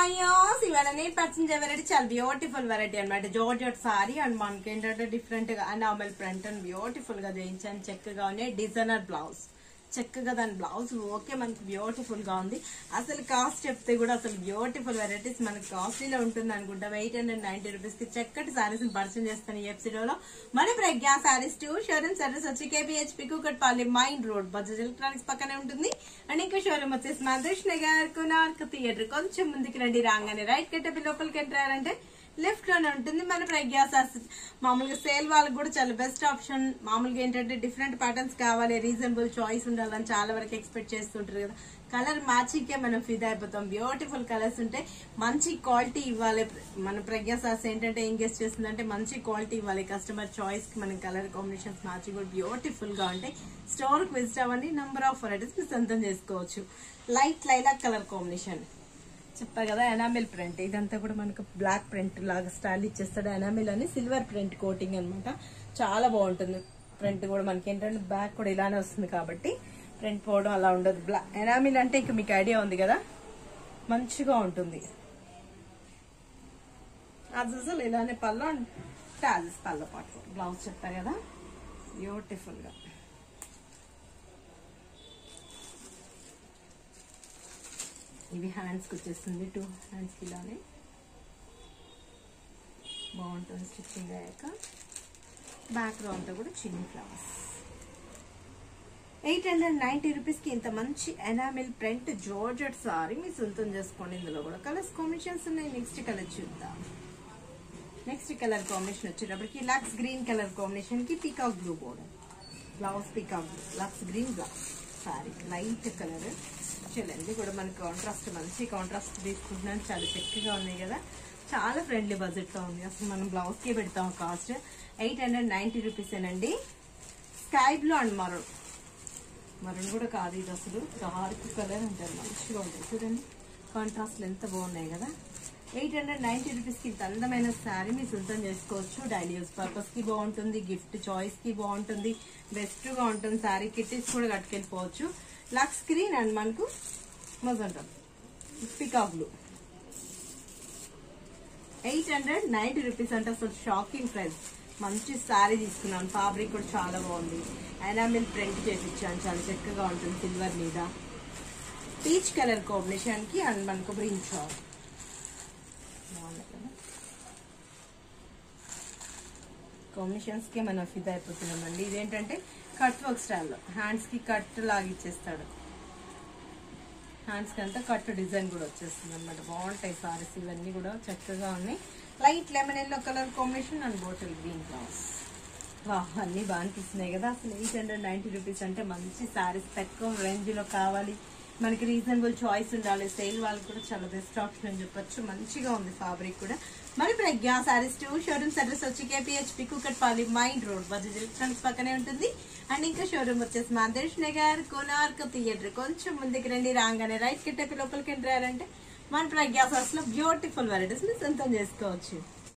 Hi ఇవాళ నేను purchase variety చాలా బ్యూటిఫుల్ వెరైటీ అనమాట. జార్జెట్ సారీ అండ్ మనకి ఏంటంటే డిఫరెంట్ గా నార్మల్ ప్రింట్ అండ్ బ్యూటిఫుల్ గా చేయించాను. చక్కగా ఉన్నాయి. డిజైనర్ బ్లౌజ్ చక్కగా దాని బ్లౌజ్ ఓకే మనకి బ్యూటిఫుల్ గా ఉంది. అసలు కాస్ట్ చెప్తే కూడా అసలు బ్యూటిఫుల్ వెరైటీస్ మనకి కాస్ట్లీలో ఉంటుంది అనుకుంటాం. 890 రూపీస్ కి చక్కటి సారీస్ పరిచయం చేస్తాను ఈ ఎపిసోడ్. మన ప్రజ్ఞా సారీస్ 2 షోరూమ్ సర్వీస్ వచ్చి KPHP Kukatpally mine road Bajaj electronics పక్కనే ఉంటుంది. అండ్ ఇంకో షోరూమ్ వచ్చేసి మాధుష్ నగర్ కొనార్క్ థియేటర్ కొంచెం ముందుకు రండి. రాగానే రైట్ కట్టే లోపలికి ఎంట్రారంటే లెఫ్ట్ లోనే ఉంటుంది మన ప్రజ్ఞా సారీస్. మామూలుగా సేల్ వాళ్ళకి కూడా చాలా బెస్ట్ ఆప్షన్. మామూలుగా ఏంటంటే డిఫరెంట్ ప్యాటర్న్స్ కావాలి, రీజనబుల్ చాయిస్ ఉండాలని చాలా వరకు ఎక్స్పెక్ట్ చేస్తుంటారు కదా. కలర్ మ్యాచింగ్కే మనం ఫిదా అయిపోతాం. బ్యూటిఫుల్ కలర్స్ ఉంటాయి. మంచి క్వాలిటీ ఇవ్వాలి. మన ప్రజ్ఞా సారీస్ ఏంటంటే ఏం గెస్ట్ చేస్తుందంటే మంచి క్వాలిటీ ఇవ్వాలి. కస్టమర్ చాయిస్ కి మనం కలర్ కాంబినేషన్స్ మ్యాచింగ్ కూడా బ్యూటిఫుల్ గా ఉంటాయి. స్టోర్ కి విజిట్ అవ్వండి. నంబర్ ఆఫ్ వెరైటీస్ మీరు సొంతం చేసుకోవచ్చు. లైట్ లైలాక్ కలర్ కాంబినేషన్ చెప్పా కదా. ఎనామిల్ ప్రింట్ ఇదంతా కూడా మనకు బ్లాక్ ప్రింట్ లాగా స్టైల్ ఇచ్చేస్తాడు. ఎనామిల్ అని సిల్వర్ ప్రింట్ కోటింగ్ అనమాట. చాలా బాగుంటుంది. ప్రింట్ కూడా మనకి ఏంటంటే బ్యాక్ కూడా ఇలానే వస్తుంది కాబట్టి ప్రింట్ పోవడం అలా ఉండదు. ఎనామిల్ అంటే ఇక మీకు ఐడియా ఉంది కదా, మంచిగా ఉంటుంది. అది అసలు ఇలానే పళ్ళు అండ్ టాజెస్ పళ్ళ పాటు బ్లౌజ్ చెప్పా కదా బ్యూటిఫుల్ గా. ఇవి హ్యాండ్స్ కి వచ్చేస్తుంది. 2 హ్యాండ్స్ కి ఇలానే బాగుంటుంది. స్టిచ్చింగ్ అయ్యాక బ్యాక్ లో అంతా కూడా చిన్న ఫ్లవర్స్. 890 రూపీస్ కి ఇంత మంచి ఎనామిల్ ప్రింట్ జార్జెట్ సారీ మీ సొంతం చేసుకోండి. ఇందులో కూడా కలర్స్ కాంబినేషన్స్ ఉన్నాయి. నెక్స్ట్ కలర్ చూద్దాం. నెక్స్ట్ కలర్ కాంబినేషన్ వచ్చేటప్పటికి లక్స్ గ్రీన్ కలర్ కాంబినేషన్ కి peacock blue border blouse. Peacock blue lux green blouse sari light colour. చూడండి కూడా మనకి కాంట్రాస్ట్ మంచి కాంట్రాస్ట్ తీసుకుంటున్నాను. చాలా చక్కగా ఉన్నాయి కదా. చాలా ఫ్రెండ్లీ బడ్జెట్ తో ఉంది. అసలు మనం బ్లౌజ్ కి పెడతాం. కాస్ట్ 890 రూపీస్ ఏనండి. Sky blue and maroon. Maroon కూడా కాదు ఇది, అసలు డార్క్ కలర్ అంటారు. మంచిగా ఉంటుంది చూడండి. కాంట్రాస్ట్లు ఎంత బాగున్నాయి కదా. 890 రూపీస్ కి ఇంత అందమైన శారీ మీ సొంతం చేసుకోవచ్చు. డైలీ యూస్ పర్పస్ కి బాగుంటుంది. గిఫ్ట్ చాయిస్ కి బాగుంటుంది. బెస్ట్ గా ఉంటుంది. శారీ కిట్టీస్ కూడా కట్టుకెళ్ళిపోవచ్చు. లక్స్ గ్రీన్ అండ్ మనకు మజంటా పికాక్ బ్లూ. 890 రూపీస్ అంటే అసలు షాకింగ్ ప్రైస్. మంచి శారీ తీసుకున్నాను. ఫ్యాబ్రిక్ కూడా చాలా బాగుంది. ఎనామిల్ ప్రింట్ చేపించాను. చాలా చక్కగా ఉంటుంది. సిల్వర్ మీద పీచ్ కలర్ కాంబినేషన్ కి అండ్ మనకు గ్రీన్ షాప్ బాగుంది కదా. కాంబినేషన్స్ కి మనం ఫిదా అయిపోతున్నామండి. ఇదేంటంటే కట్ వర్క్ స్టైల్లో హ్యాండ్స్ కి కట్ లాగిచ్చేస్తాడు. హ్యాండ్స్ కి అంతా కట్ డిజైన్ కూడా వచ్చేస్తుంది అనమాట. బాగుంటాయి సారీస్. ఇవన్నీ కూడా చక్కగా ఉన్నాయి. Light lemon yellow colour combination and bottle green blouse. అన్ని బాగా అనిపిస్తున్నాయి కదా. అసలు 890 రూపీస్ అంటే మంచి సారీస్. తక్కువ రేంజ్ లో కావాలి, మనకి రీజనబుల్ చాయిస్ ఉండాలి. సేల్ వాళ్ళకి కూడా చాలా బెస్ట్ ఆప్షన్ అని చెప్పొచ్చు. మంచిగా ఉంది ఫ్యాబ్రిక్ కూడా. మరి ప్రజ్ఞా సారీస్ 2 షోరూమ్స్ అడ్రస్ వచ్చి KPHP Kukatpally mine road Bajaj electronics పక్కనే ఉంటుంది. అండ్ ఇంకా షోరూమ్ వచ్చేసి మాధుష్ నగర్ కొనార్క్ థియేటర్ కొంచెం ముందుకు రండి. రాగానే రైట్ కిట్టపి లోపలికి ఎంట్రారంటే మన ప్రజ్ఞా సారీస్ లో బ్యూటిఫుల్ వెరైటీస్ ని సొంతం చేసుకోవచ్చు.